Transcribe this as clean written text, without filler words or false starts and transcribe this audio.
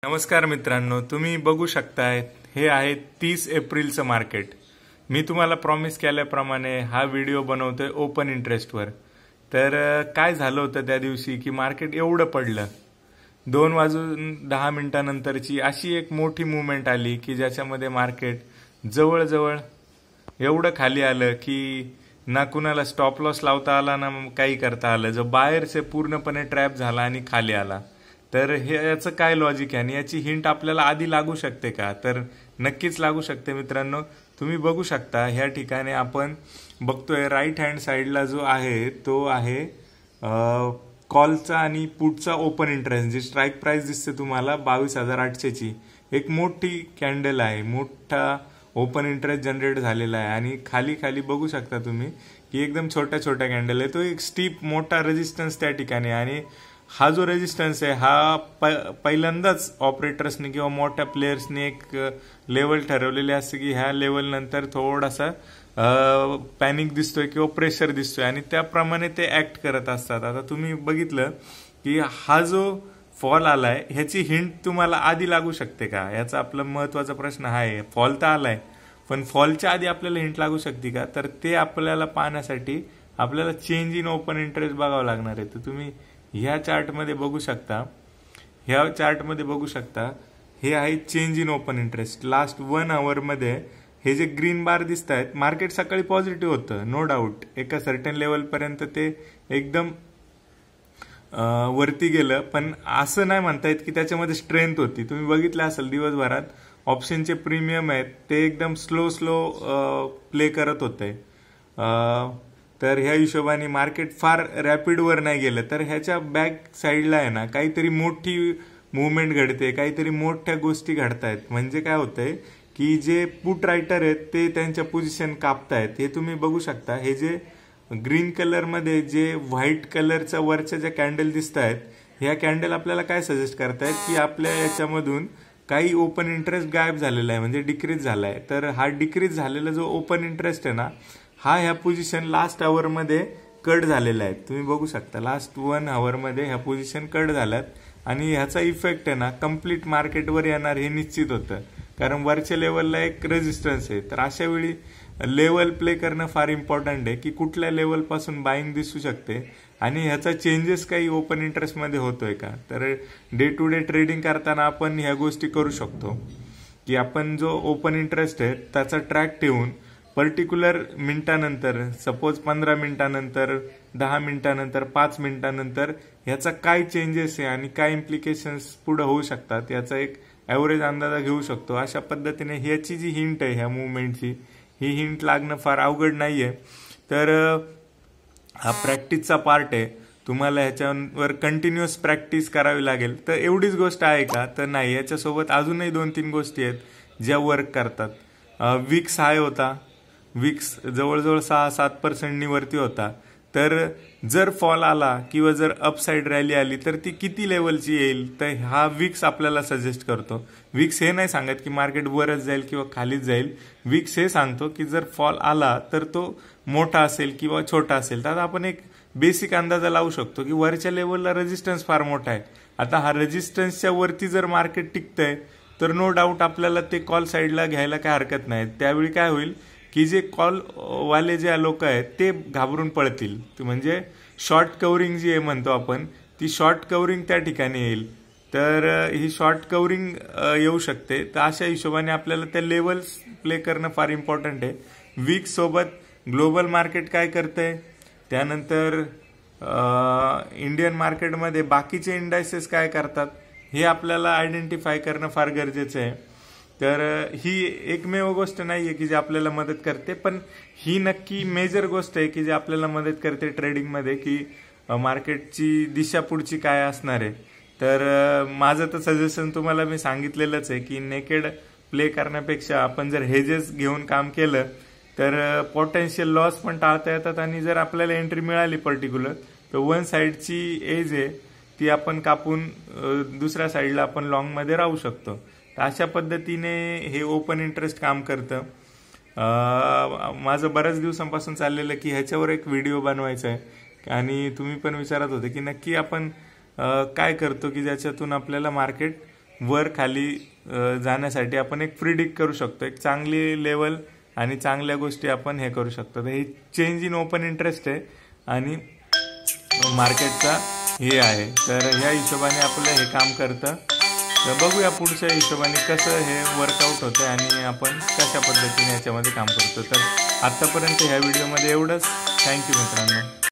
नमस्कार मित्रांनो, तुम्ही बघू शकताय हे आहे 30 एप्रिलचं मार्केट। मी तुम्हाला प्रॉमिस केल्याप्रमाणे हा व्हिडिओ बनवतोय ओपन इंटरेस्टवर। तर काय झालं होतं त्या दिवशी की मार्केट एवढं पडलं, 2:10 अशी एक मोठी मूवमेंट आली की ज्याच्यामध्ये मार्केट जवळजवळ एवढं खाली आलं की ना कुणाला स्टॉप लॉस लावता आला ना काही करता आलं। जो बायर्स आहे पूर्णपणे ट्रॅप झाला आणि खाली आला। तर हे याचं काय लॉजिक आहे आणि याची हिंट आपल्याला आधी लागू शकते का? तर नक्कीच लागू शकते मित्रांनो। तुम्ही बघू शकता ह्या ठिकाणी आपण बघतोय राईट हँड साईडला जो आहे तो आहे कॉलचा आणि पुटचा ओपन इंटरेस्ट। जी स्ट्राईक प्राइस दिसते तुम्हाला 22,800 ची, एक मोठी कॅन्डल आहे, मोठा ओपन इंटरेस्ट जनरेट झालेला आहे। आणि खाली खाली बघू शकता तुम्ही की एकदम छोट्या छोट्या कॅन्डल आहे, तो एक स्टीप मोठा रेजिस्टन्स त्या ठिकाणी। आणि हा जो रेजिस्टन्स आहे हा पहिल्यांदाच ऑपरेटर्सने किंवा मोठ्या प्लेयर्सने एक लेवल ठरवलेली असते की ह्या लेवल नंतर थोडासा पॅनिक दिसतोय किंवा प्रेशर दिसतोय आणि त्याप्रमाणे ते ऍक्ट करत असतात। आता तुम्ही बघितलं की हा जो फॉल आलाय ह्याची हिंट तुम्हाला आधी लागू शकते का? याचा आपला महत्वाचा प्रश्न हा आहे। फॉल तर आलाय पण फॉलच्या आधी आपल्याला हिंट लागू शकते का? तर ते आपल्याला पाहण्यासाठी आपल्याला चेंज इन ओपन इंटरेस्ट बघावं लागणार आहे। तर तुम्ही ह्या चार्टमध्ये बघू शकता, हे आहे change in open interest. Last 1 आवर मध्ये हे जे ग्रीन बार दिसत आहेत, मार्केट सकाळी पॉझिटिव्ह होतं नो डाऊट, एका सर्टन लेवल पर्यंत ते एकदम वरती गेलं, पण असं नाही म्हणता येत की त्याच्यामध्ये स्ट्रेंथ होती। तुम्ही बघितलं असेल दिवसभरात ऑप्शनचे प्रीमियम आहेत ते एकदम स्लो प्ले करत होते। तर ह्या हिशोबाने मार्केट फार रॅपिड वर नाही गेलं, तर ह्याच्या बॅक साईडला आहे ना काहीतरी मोठी मूवमेंट घडते, काहीतरी मोठ्या गोष्टी घडतायत। म्हणजे काय होतंय की जे पुट रायटर आहेत ते त्यांच्या पोझिशन कापतायत। हे तुम्ही बघू शकता, हे जे ग्रीन कलर मध्ये जे व्हाईट कलरच्या वरच्या ज्या कॅन्डल दिसत आहेत, ह्या कॅन्डल आपल्याला काय सजेस्ट करतायत की आपल्या याच्यामधून काही ओपन इंटरेस्ट गायब झालेला आहे, म्हणजे डिक्रीज झालाय। तर हा डिक्रीज झालेला जो ओपन इंटरेस्ट आहे ना, हा ह्या पोझिशन लास्ट आवर मध्ये कट झालेला आहे। तुम्ही बघू शकता लास्ट 1 आवर मध्ये ह्या पोझिशन कट झाल्यात आणि ह्याचा इफेक्ट आहे ना कम्प्लीट मार्केटवर येणार हे निश्चित होतं, कारण वरच्या लेवलला एक रेजिस्टन्स आहे। तर अशा वेळी लेवल प्ले करणं फार इम्पॉर्टंट आहे की कुठल्या लेवल पासून बाईंग दिसू शकते आणि ह्याचा चेंजेस काही ओपन इंटरेस्ट मध्ये होतोय का। तर डे टू डे ट्रेडिंग करताना आपण ह्या गोष्टी करू शकतो की आपण जो ओपन इंटरेस्ट आहे त्याचा ट्रॅक ठेवून पर्टिक्युलर मिनिटानंतर, सपोज 15 मिनिटानंतर, 10 मिनिटानंतर, 5 मिनिटानंतर ह्याचा काय चेंजेस आहे आणि काय इम्प्लिकेशन्स पुढे होऊ शकतात याचा एक ॲव्हरेज अंदाजा घेऊ शकतो। अशा पद्धतीने ह्याची जी हिंट आहे ह्या मुवमेंटची, ही हिंट लागणं फार अवघड नाहीये। तर हा प्रॅक्टिसचा पार्ट आहे, तुम्हाला ह्याच्यावर कंटिन्युअस प्रॅक्टिस करावी लागेल। तर एवढीच गोष्ट आहे का? तर नाही, याच्यासोबत अजूनही 2-3 गोष्टी आहेत ज्या वर्क करतात। विक्स हाय होता, विक्स जवळजवळ 6-7% वरती होता। तर जर फॉल आला किंवा जर अपसाइड रॅली आली तर ती किती लेवलची येईल, तर हा विक्स आपल्याला सजेस्ट करतो। विक्स हे नाही सांगत की मार्केट वरच जाईल किंवा खालीच जाईल, विक्स हे सांगतो की जर फॉल आला तर तो मोठा असेल किंवा छोटा असेल। तर आपण एक बेसिक अंदाजा लावू शकतो की वरच्या लेवलला रेजिस्टन्स फार मोठा आहे। आता हा रेजिस्टन्सच्या वरती जर मार्केट टिकतंय तर नो डाऊट आपल्याला ते कॉल साईडला घ्यायला काय हरकत नाही। त्यावेळी काय होईल की जे कॉल वाले जे लोक आहेत ते घाबरून पळतील, म्हणजे शॉर्ट कव्हरिंग जी आहे म्हणतो आपण, ती शॉर्ट कव्हरिंग त्या ठिकाणी येईल। तर ही शॉर्ट कव्हरिंग येऊ शकते। तर अशा हिशोबाने आपल्याला त्या लेवल्स प्ले करणं फार इम्पॉर्टंट आहे। वीक सोबत ग्लोबल मार्केट काय करतंय, त्यानंतर इंडियन मार्केटमध्ये बाकीचे इंडायसेस काय करतात हे आपल्याला आयडेंटिफाय करणं फार गरजेचं आहे। तर ही एकमेव गोष्ट नाहीये की जी आपल्याला मदत करते, पण ही नक्की मेजर गोष्ट आहे की जी आपल्याला मदत करते ट्रेडिंगमध्ये की मार्केटची दिशा पुढची काय असणार आहे। तर माझं तर सजेशन तुम्हाला मी सांगितलेलंच आहे की नेकेड प्ले करण्यापेक्षा आपण जर हेजेस घेऊन काम केलं तर पोटेन्शियल लॉस पण टाळता येतात आणि जर आपल्याला एंट्री मिळाली पर्टिक्युलर तर वन साईडची एज आहे ती आपण कापून दुसऱ्या साईडला आपण लॉंगमध्ये राहू शकतो। अशा पद्धतीने हे ओपन इंटरेस्ट काम करतं। माझं बऱ्याच दिवसांपासून चाललेलं की ह्याच्यावर एक व्हिडिओ बनवायचा आहे आणि तुम्ही पण विचारत होते की नक्की आपण काय करतो की ज्याच्यातून आपल्याला मार्केट वर खाली जाण्यासाठी आपण एक प्रिडिक्ट करू शकतो, एक चांगली लेवल आणि चांगल्या गोष्टी आपण हे करू शकतो. तर हे चेंज इन ओपन इंटरेस्ट आहे आणि मार्केटचा हे आहे. तर ह्या हिशोबाने आपलं हे काम करतं. तर बघूया पुढच्या हिशोबाने कसं हे वर्कआउट होतं आणि आपण कशा पद्धतीने याच्यामध्ये काम करतो. तर आत्तापर्यंत ह्या व्हिडिओमध्ये एवढंच. थँक्यू मित्रांनो.